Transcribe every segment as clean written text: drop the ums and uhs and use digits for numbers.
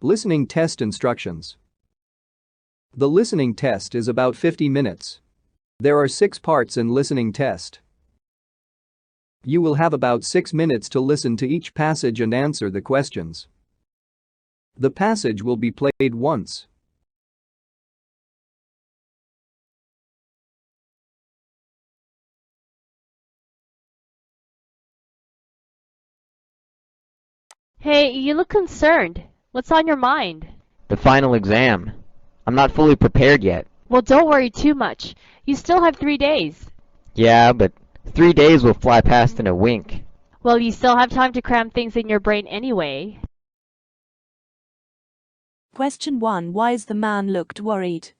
Listening test instructions. The listening test is about 50 minutes. There are 6 parts in listening test. You will have about 6 minutes to listen to each passage and answer the questions. The passage will be played once. Hey, you look concerned. What's on your mind? The final exam. I'm not fully prepared yet. Well, don't worry too much. You still have 3 days. Yeah, but 3 days will fly past in a wink. Well, you still have time to cram things in your brain anyway. Question 1. Why is the man looked worried?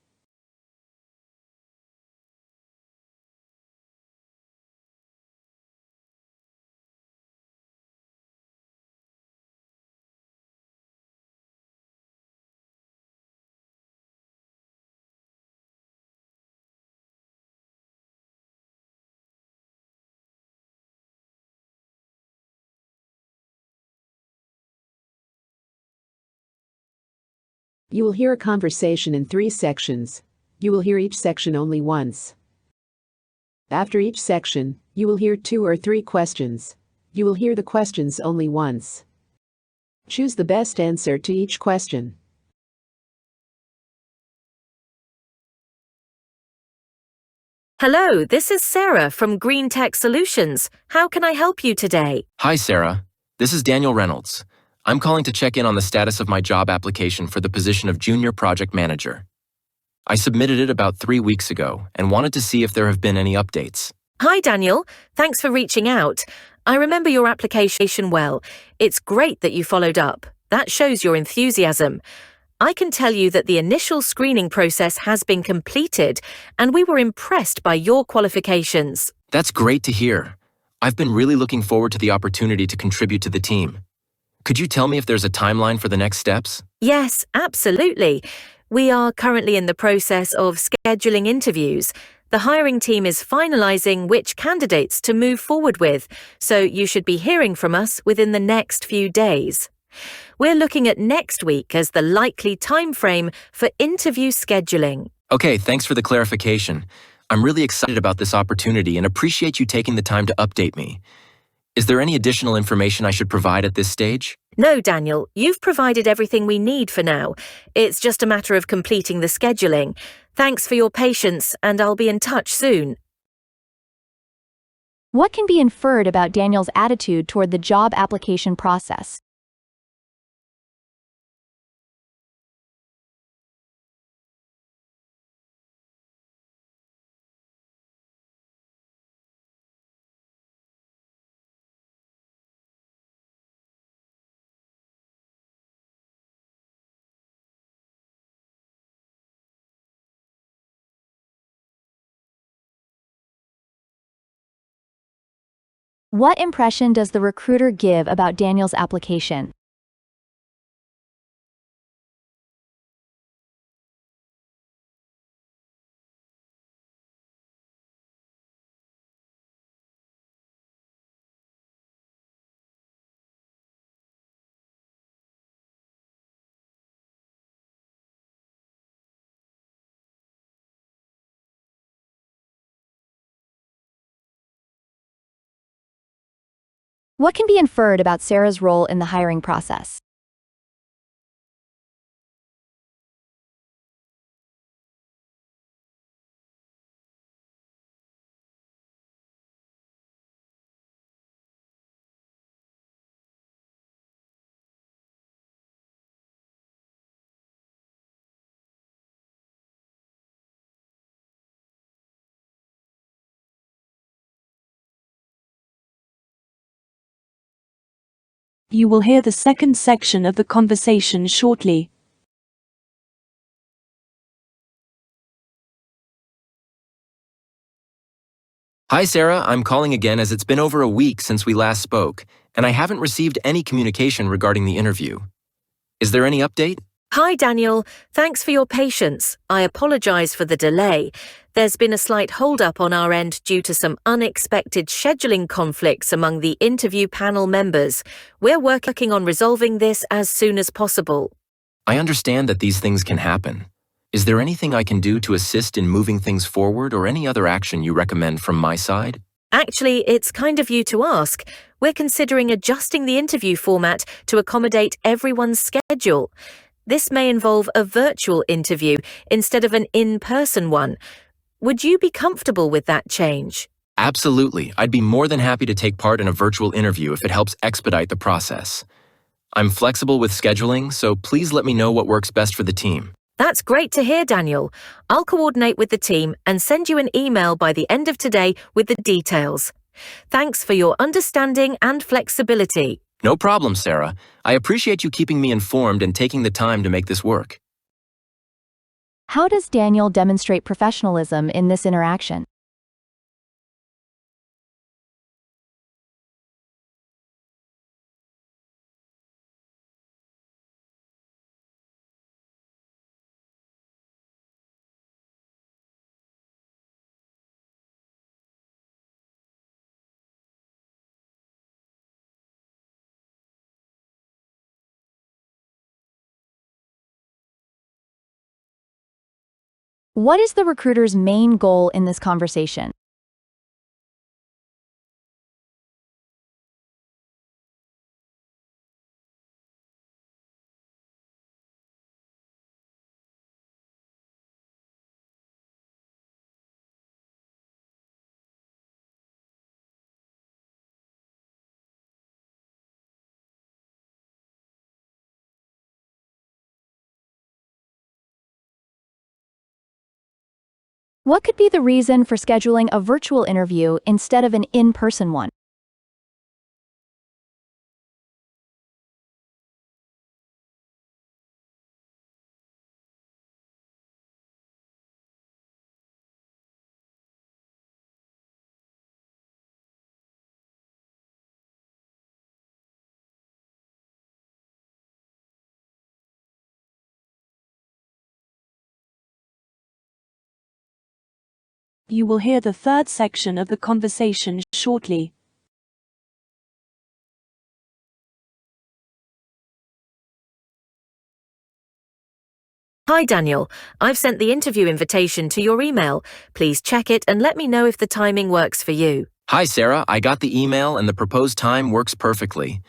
You will hear a conversation in 3 sections. You will hear each section only once. After each section, you will hear 2 or 3 questions. You will hear the questions only once. Choose the best answer to each question. Hello, this is Sarah from Green Tech Solutions. How can I help you today? Hi, Sarah. This is Daniel Reynolds. I'm calling to check in on the status of my job application for the position of Junior Project Manager. I submitted it about 3 weeks ago and wanted to see if there have been any updates. Hi, Daniel. Thanks for reaching out. I remember your application well. It's great that you followed up. That shows your enthusiasm. I can tell you that the initial screening process has been completed, and we were impressed by your qualifications. That's great to hear. I've been really looking forward to the opportunity to contribute to the team. Could you tell me if there's a timeline for the next steps? Yes, absolutely. We are currently in the process of scheduling interviews. The hiring team is finalizing which candidates to move forward with, so you should be hearing from us within the next few days. We're looking at next week as the likely time frame for interview scheduling. Okay, thanks for the clarification. I'm really excited about this opportunity and appreciate you taking the time to update me. Is there any additional information I should provide at this stage? No, Daniel, you've provided everything we need for now. It's just a matter of completing the scheduling. Thanks for your patience, and I'll be in touch soon. What can be inferred about Daniel's attitude toward the job application process? What impression does the recruiter give about Daniel's application? What can be inferred about Sarah's role in the hiring process? You will hear the second section of the conversation shortly. Hi, Sarah. I'm calling again as it's been over a week since we last spoke, and I haven't received any communication regarding the interview. Is there any update? Hi, Daniel. Thanks for your patience. I apologize for the delay. There's been a slight hold-up on our end due to some unexpected scheduling conflicts among the interview panel members. We're working on resolving this as soon as possible. I understand that these things can happen. Is there anything I can do to assist in moving things forward or any other action you recommend from my side? Actually, it's kind of you to ask. We're considering adjusting the interview format to accommodate everyone's schedule. This may involve a virtual interview instead of an in-person one. Would you be comfortable with that change? Absolutely. I'd be more than happy to take part in a virtual interview if it helps expedite the process. I'm flexible with scheduling, so please let me know what works best for the team. That's great to hear, Daniel. I'll coordinate with the team and send you an email by the end of today with the details. Thanks for your understanding and flexibility. No problem, Sarah. I appreciate you keeping me informed and taking the time to make this work. How does Daniel demonstrate professionalism in this interaction? What is the recruiter's main goal in this conversation? What could be the reason for scheduling a virtual interview instead of an in-person one? You will hear the third section of the conversation shortly. Hi, Daniel. I've sent the interview invitation to your email. Please check it and let me know if the timing works for you. Hi, Sarah. I got the email and the proposed time works perfectly.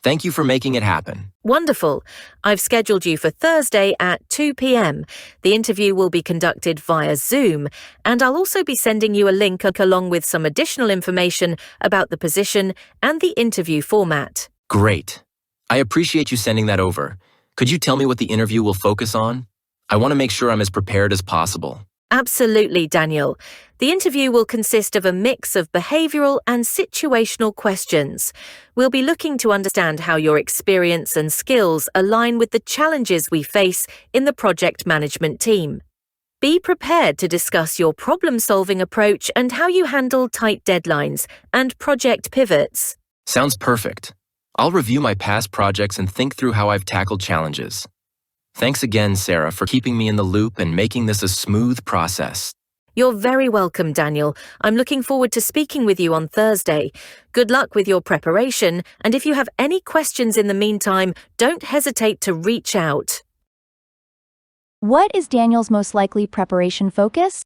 Thank you for making it happen. Wonderful. I've scheduled you for Thursday at 2 p.m. The interview will be conducted via Zoom, and I'll also be sending you a link along with some additional information about the position and the interview format. Great. I appreciate you sending that over. Could you tell me what the interview will focus on? I want to make sure I'm as prepared as possible. Absolutely, Daniel. The interview will consist of a mix of behavioral and situational questions. We'll be looking to understand how your experience and skills align with the challenges we face in the project management team. Be prepared to discuss your problem-solving approach and how you handle tight deadlines and project pivots. Sounds perfect. I'll review my past projects and think through how I've tackled challenges. Thanks again, Sarah, for keeping me in the loop and making this a smooth process. You're very welcome, Daniel. I'm looking forward to speaking with you on Thursday. Good luck with your preparation, and if you have any questions in the meantime, don't hesitate to reach out. What is Daniel's most likely preparation focus?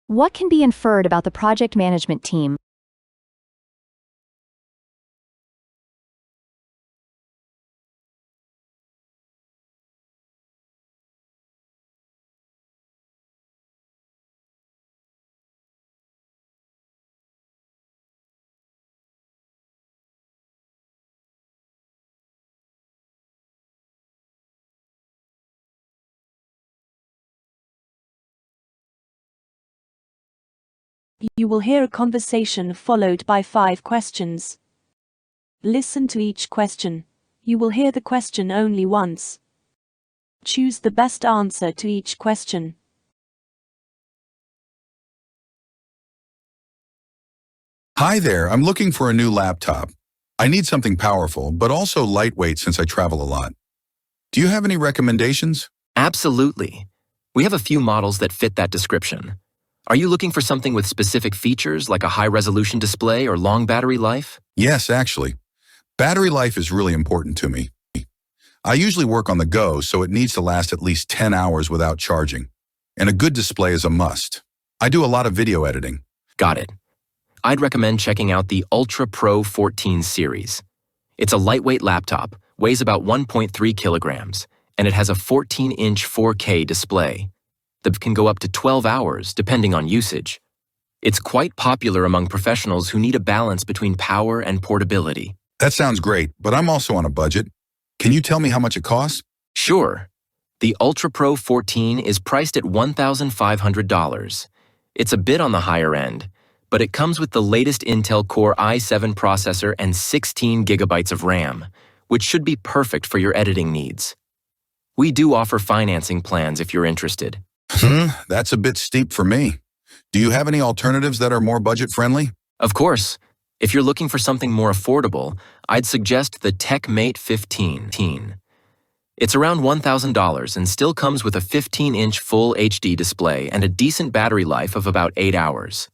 What can be inferred about the project management team? You will hear a conversation followed by 5 questions. Listen to each question. You will hear the question only once. Choose the best answer to each question. Hi there, I'm looking for a new laptop. I need something powerful, but also lightweight since I travel a lot. Do you have any recommendations? Absolutely. We have a few models that fit that description. Are you looking for something with specific features like a high-resolution display or long battery life? Yes, actually. Battery life is really important to me. I usually work on the go, so it needs to last at least 10 hours without charging. And a good display is a must. I do a lot of video editing. Got it. I'd recommend checking out the Ultra Pro 14 series. It's a lightweight laptop, weighs about 1.3 kilograms, and it has a 14-inch 4K display that can go up to 12 hours depending on usage. It's quite popular among professionals who need a balance between power and portability. That sounds great, but I'm also on a budget. Can you tell me how much it costs? Sure. The Ultra Pro 14 is priced at $1,500. It's a bit on the higher end, but it comes with the latest Intel Core i7 processor and 16 gigabytes of RAM, which should be perfect for your editing needs. We do offer financing plans if you're interested. That's a bit steep for me. Do you have any alternatives that are more budget-friendly? Of course. If you're looking for something more affordable, I'd suggest the TechMate 15. It's around $1,000 and still comes with a 15-inch full HD display and a decent battery life of about 8 hours.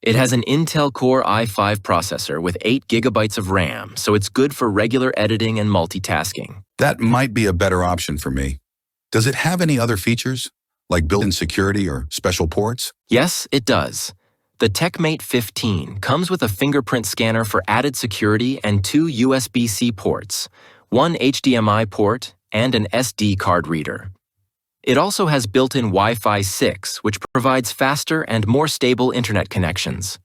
It has an Intel Core i5 processor with 8 gigabytes of RAM, so it's good for regular editing and multitasking. That might be a better option for me. Does it have any other features, like built-in security or special ports? Yes, it does. The TechMate 15 comes with a fingerprint scanner for added security and 2 USB-C ports, 1 HDMI port, and an SD card reader. It also has built-in Wi-Fi 6, which provides faster and more stable internet connections.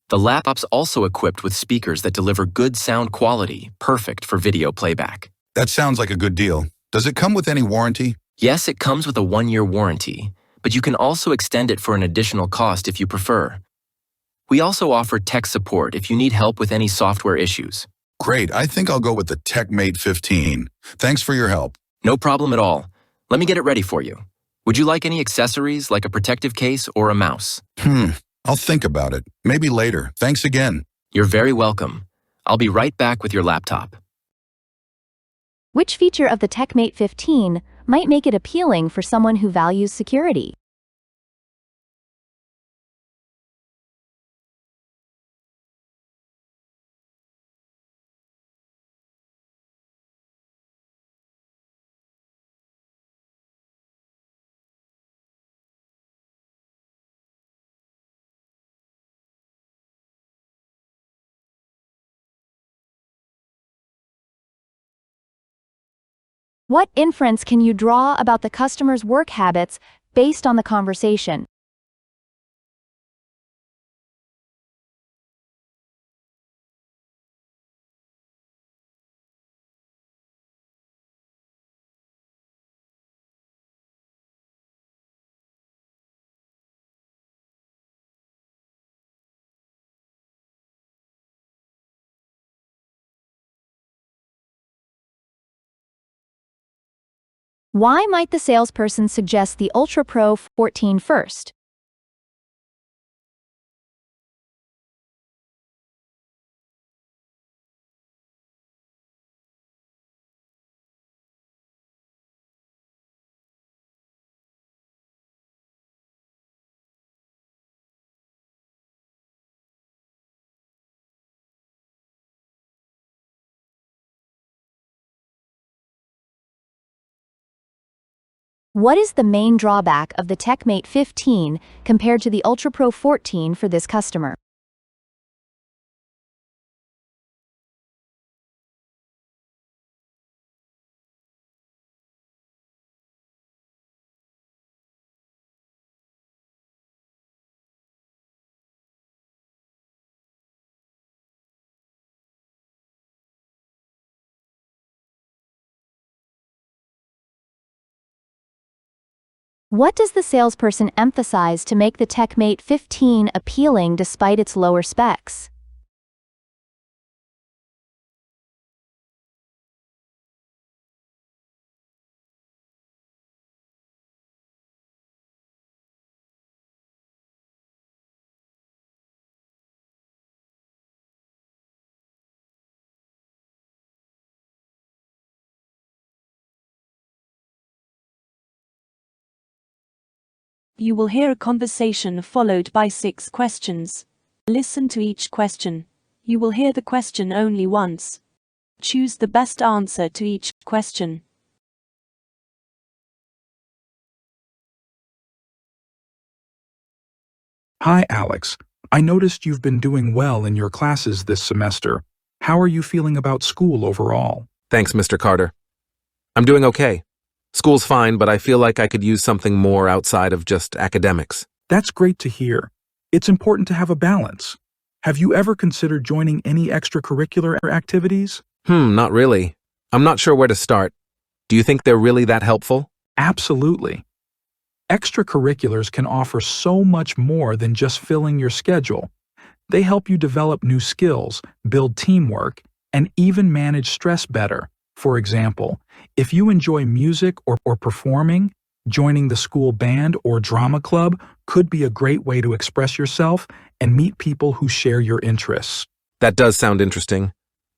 The laptop's also equipped with speakers that deliver good sound quality, perfect for video playback. That sounds like a good deal. Does it come with any warranty? Yes, it comes with a 1-year warranty, but you can also extend it for an additional cost if you prefer. We also offer tech support if you need help with any software issues. Great, I think I'll go with the TechMate 15. Thanks for your help. No problem at all. Let me get it ready for you. Would you like any accessories like a protective case or a mouse? I'll think about it. Maybe later. Thanks again. You're very welcome. I'll be right back with your laptop. Which feature of the TechMate 15 might make it appealing for someone who values security? What inference can you draw about the customer's work habits based on the conversation? Why might the salesperson suggest the Ultra Pro 14 first? What is the main drawback of the TechMate 15 compared to the Ultra Pro 14 for this customer? What does the salesperson emphasize to make the TechMate 15 appealing despite its lower specs? You will hear a conversation followed by 6 questions. Listen to each question. You will hear the question only once. Choose the best answer to each question. Hi, Alex. I noticed you've been doing well in your classes this semester. How are you feeling about school overall? Thanks, Mr. Carter. I'm doing okay. School's fine, but I feel like I could use something more outside of just academics. That's great to hear. It's important to have a balance. Have you ever considered joining any extracurricular activities? Not really. I'm not sure where to start. Do you think they're really that helpful? Absolutely. Extracurriculars can offer so much more than just filling your schedule. They help you develop new skills, build teamwork, and even manage stress better. For example, if you enjoy music or performing, joining the school band or drama club could be a great way to express yourself and meet people who share your interests. That does sound interesting.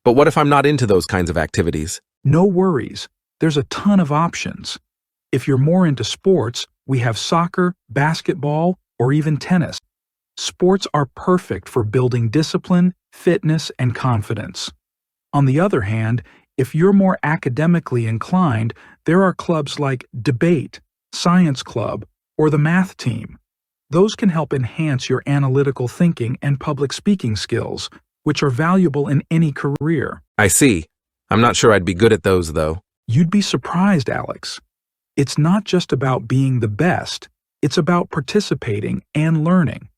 But what if I'm not into those kinds of activities? No worries. There's a ton of options. If you're more into sports, we have soccer, basketball, or even tennis. Sports are perfect for building discipline, fitness, and confidence. On the other hand, if you're more academically inclined, there are clubs like debate, science club, or the math team. Those can help enhance your analytical thinking and public speaking skills, which are valuable in any career. I see. I'm not sure I'd be good at those, though. You'd be surprised, Alex. It's not just about being the best, it's about participating and learning.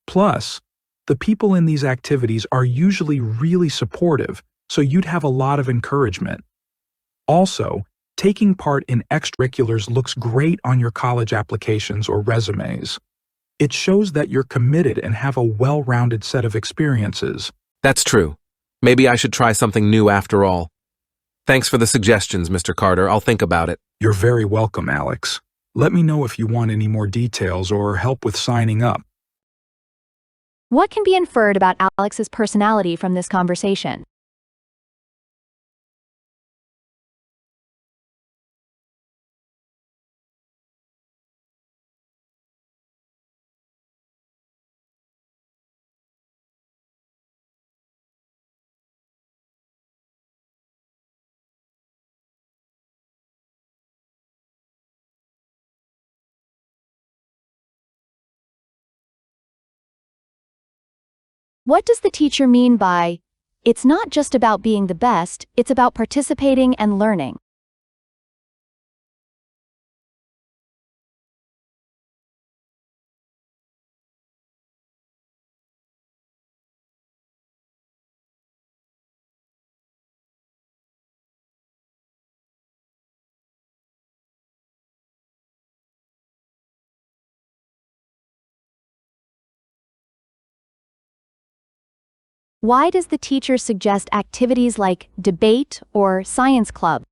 Plus, the people in these activities are usually really supportive, so you'd have a lot of encouragement. Also, taking part in extracurriculars looks great on your college applications or resumes. It shows that you're committed and have a well-rounded set of experiences. That's true. Maybe I should try something new after all. Thanks for the suggestions, Mr. Carter. I'll think about it. You're very welcome, Alex. Let me know if you want any more details or help with signing up. What can be inferred about Alex's personality from this conversation? What does the teacher mean by, "It's not just about being the best, it's about participating and learning"? Why does the teacher suggest activities like debate or science club?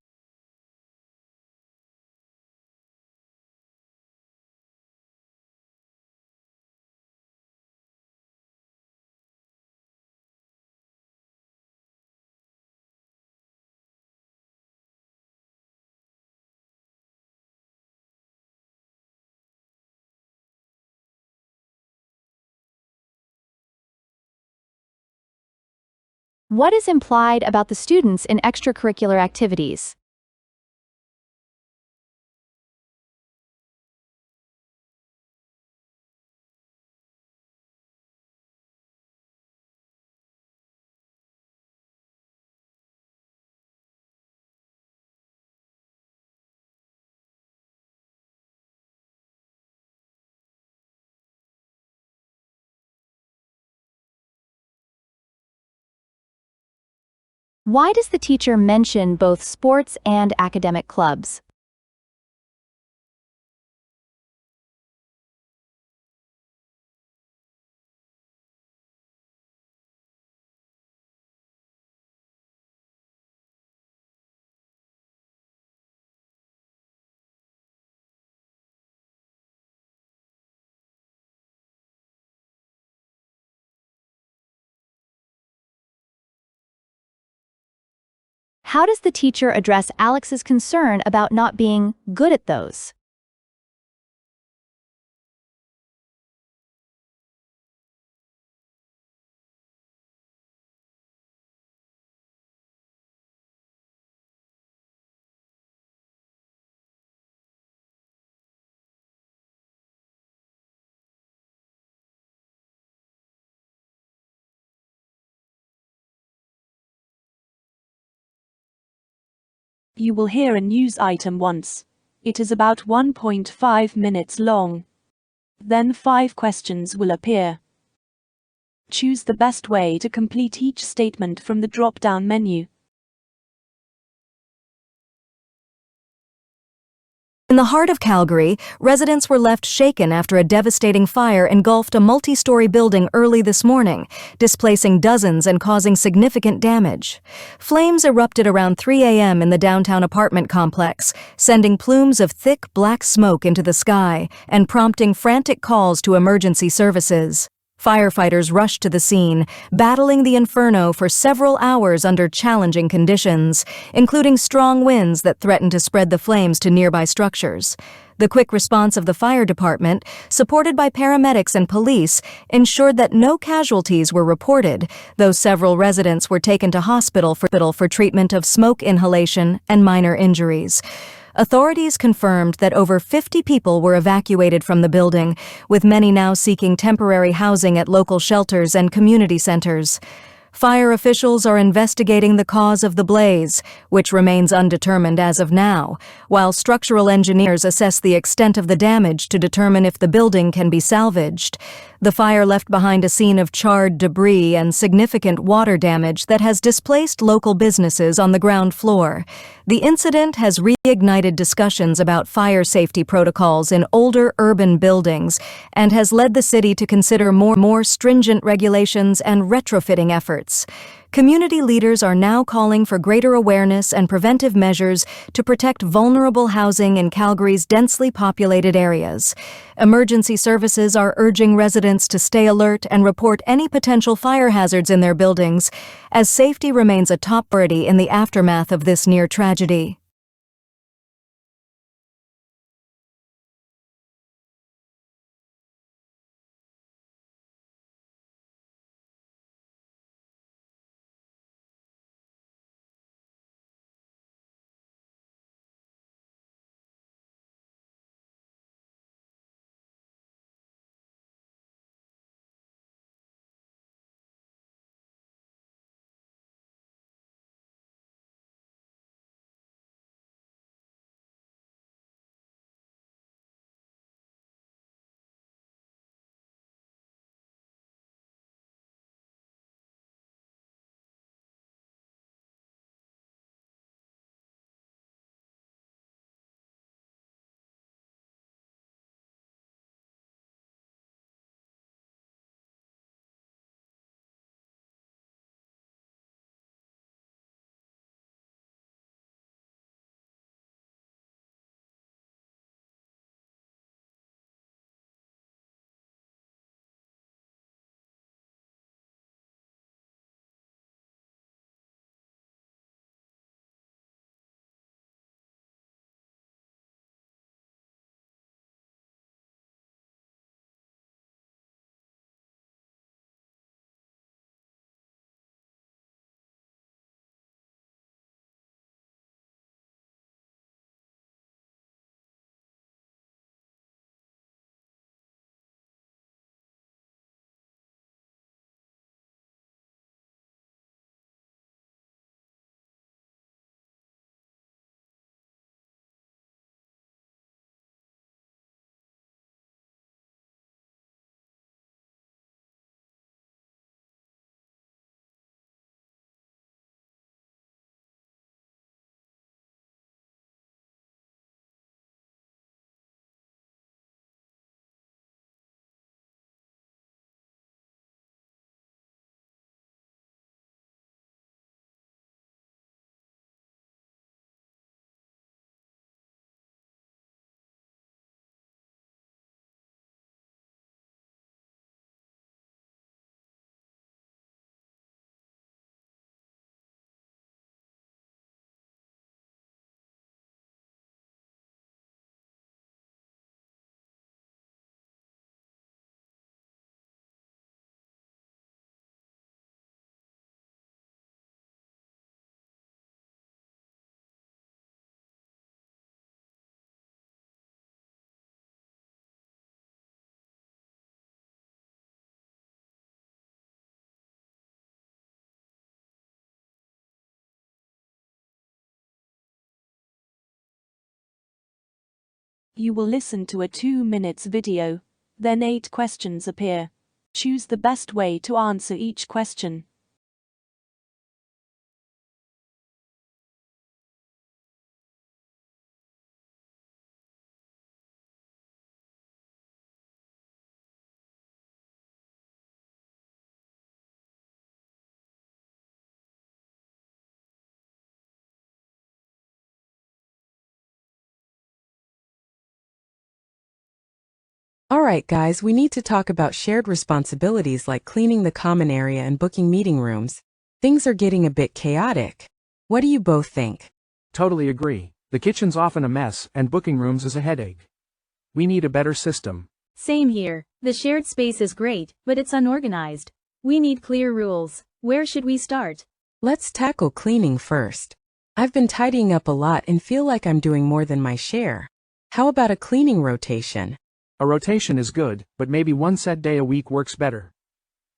What is implied about the students in extracurricular activities? Why does the teacher mention both sports and academic clubs? How does the teacher address Alex's concern about not being good at those? You will hear a news item once. It is about 1.5 minutes long. Then 5 questions will appear. Choose the best way to complete each statement from the drop-down menu. In the heart of Calgary, residents were left shaken after a devastating fire engulfed a multi-story building early this morning, displacing dozens and causing significant damage. Flames erupted around 3 a.m. in the downtown apartment complex, sending plumes of thick black smoke into the sky and prompting frantic calls to emergency services. Firefighters rushed to the scene, battling the inferno for several hours under challenging conditions, including strong winds that threatened to spread the flames to nearby structures. The quick response of the fire department, supported by paramedics and police, ensured that no casualties were reported, though several residents were taken to hospital for treatment of smoke inhalation and minor injuries. Authorities confirmed that over 50 people were evacuated from the building, with many now seeking temporary housing at local shelters and community centers. Fire officials are investigating the cause of the blaze, which remains undetermined as of now, while structural engineers assess the extent of the damage to determine if the building can be salvaged. The fire left behind a scene of charred debris and significant water damage that has displaced local businesses on the ground floor. The incident has reignited discussions about fire safety protocols in older urban buildings and has led the city to consider more stringent regulations and retrofitting efforts. Community leaders are now calling for greater awareness and preventive measures to protect vulnerable housing in Calgary's densely populated areas. Emergency services are urging residents to stay alert and report any potential fire hazards in their buildings, as safety remains a top priority in the aftermath of this near tragedy. You will listen to a 2 minutes video. Then 8 questions appear. Choose the best way to answer each question. Alright guys, we need to talk about shared responsibilities like cleaning the common area and booking meeting rooms. Things are getting a bit chaotic. What do you both think? Totally agree. The kitchen's often a mess, and booking rooms is a headache. We need a better system. Same here. The shared space is great, but it's unorganized. We need clear rules. Where should we start? Let's tackle cleaning first. I've been tidying up a lot and feel like I'm doing more than my share. How about a cleaning rotation? A rotation is good, but maybe one set day a week works better.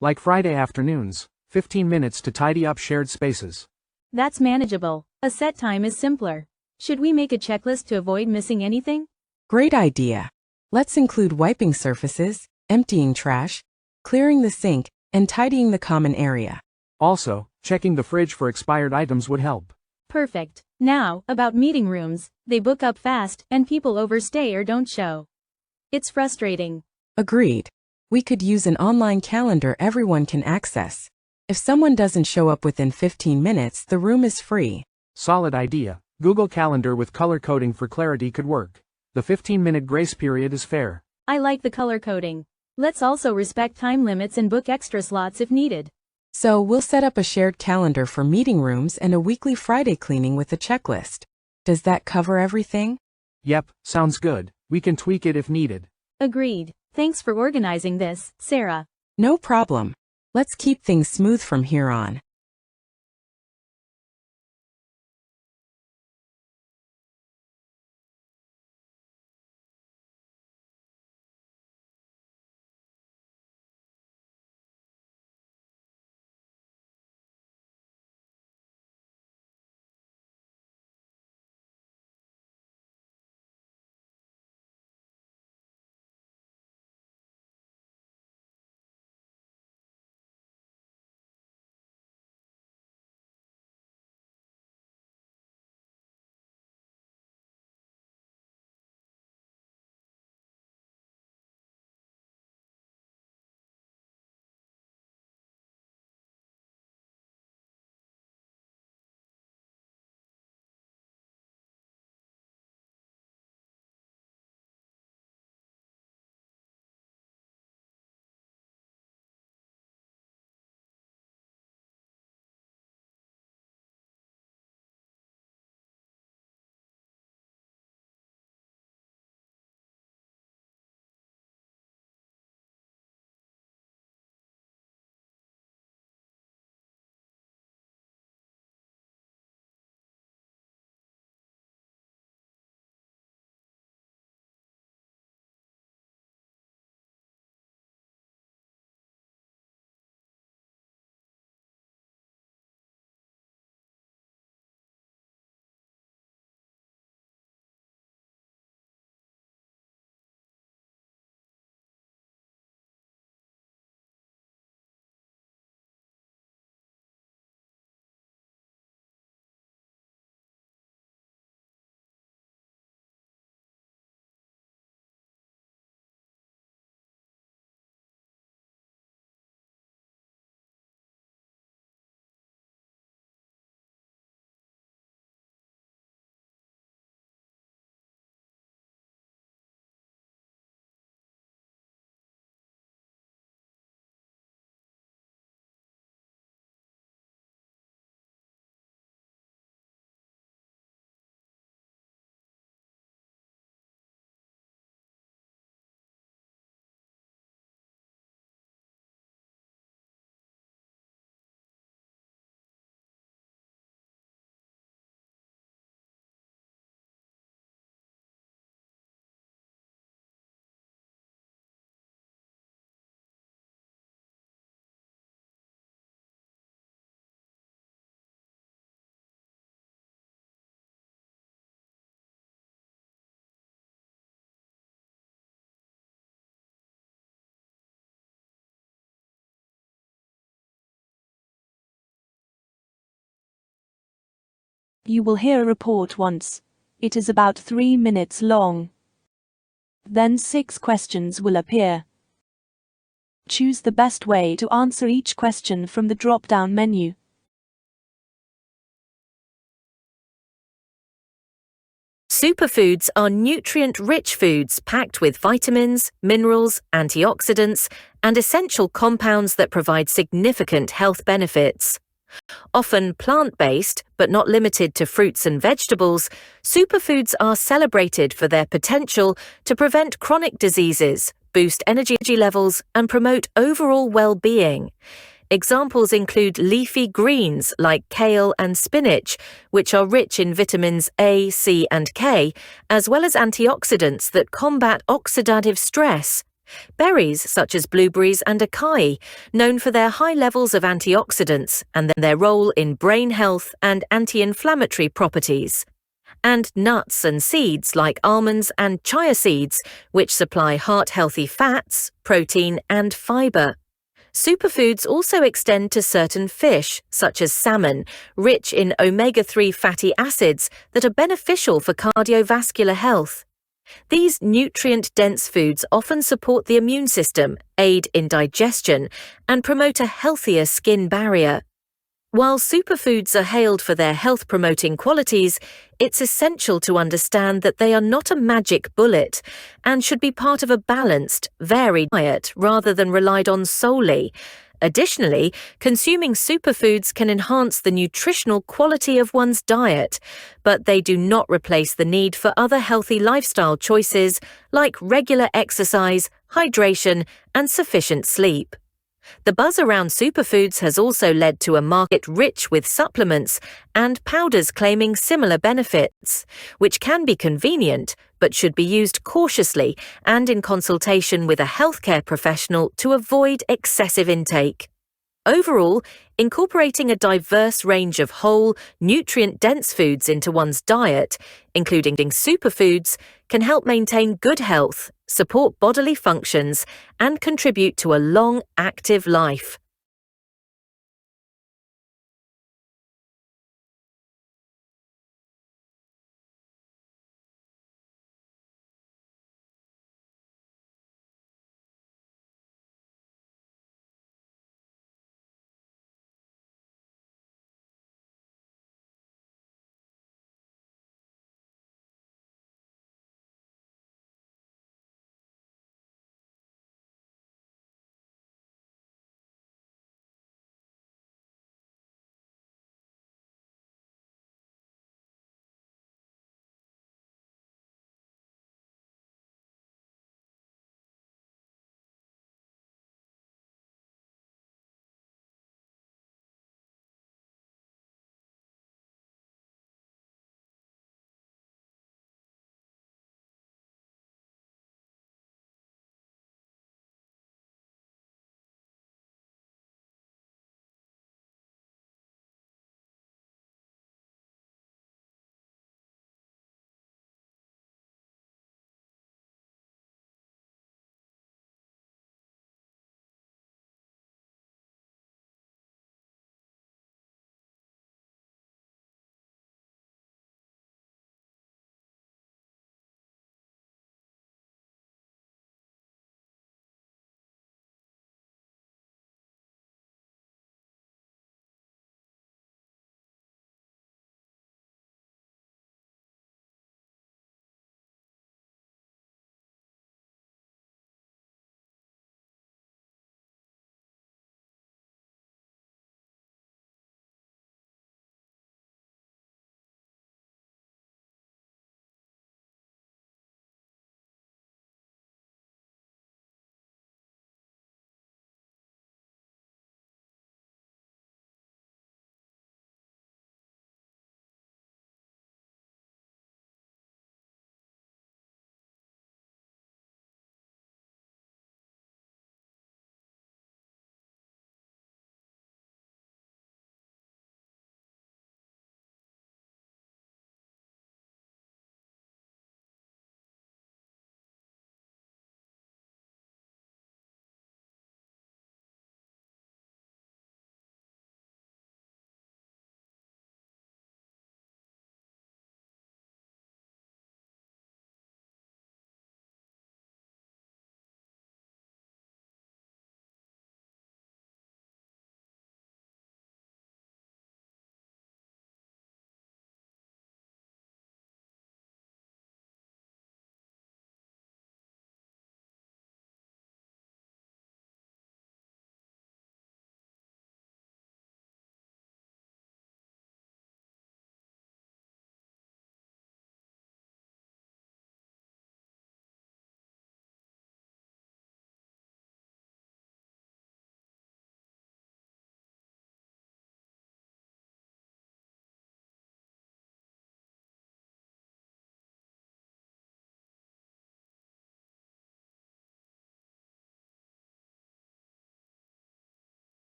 Like Friday afternoons, 15 minutes to tidy up shared spaces. That's manageable. A set time is simpler. Should we make a checklist to avoid missing anything? Great idea. Let's include wiping surfaces, emptying trash, clearing the sink, and tidying the common area. Also, checking the fridge for expired items would help. Perfect. Now, about meeting rooms, they book up fast, and people overstay or don't show. It's frustrating. Agreed. We could use an online calendar everyone can access. If someone doesn't show up within 15 minutes, the room is free. Solid idea. Google Calendar with color coding for clarity could work. The 15-minute grace period is fair. I like the color coding. Let's also respect time limits and book extra slots if needed. So we'll set up a shared calendar for meeting rooms and a weekly Friday cleaning with a checklist. Does that cover everything? Yep, sounds good. We can tweak it if needed. Agreed. Thanks for organizing this, Sarah. No problem. Let's keep things smooth from here on. You will hear a report once. It is about 3 minutes long. Then 6 questions will appear. Choose the best way to answer each question from the drop-down menu. Superfoods are nutrient-rich foods packed with vitamins, minerals, antioxidants, and essential compounds that provide significant health benefits. Often plant-based, but not limited to fruits and vegetables, superfoods are celebrated for their potential to prevent chronic diseases, boost energy levels, and promote overall well-being. Examples include leafy greens like kale and spinach, which are rich in vitamins A, C, and K, as well as antioxidants that combat oxidative stress. Berries such as blueberries and acai, known for their high levels of antioxidants and their role in brain health and anti-inflammatory properties. And nuts and seeds like almonds and chia seeds, which supply heart-healthy fats, protein, and fiber. Superfoods also extend to certain fish, such as salmon, rich in omega-3 fatty acids that are beneficial for cardiovascular health. These nutrient-dense foods often support the immune system, aid in digestion, and promote a healthier skin barrier. While superfoods are hailed for their health-promoting qualities, it's essential to understand that they are not a magic bullet and should be part of a balanced, varied diet rather than relied on solely. Additionally, consuming superfoods can enhance the nutritional quality of one's diet, but they do not replace the need for other healthy lifestyle choices like regular exercise, hydration, and sufficient sleep. The buzz around superfoods has also led to a market rich with supplements and powders claiming similar benefits, which can be convenient but should be used cautiously and in consultation with a healthcare professional to avoid excessive intake. Overall, incorporating a diverse range of whole, nutrient-dense foods into one's diet, including superfoods, can help maintain good health, support bodily functions, and contribute to a long, active life.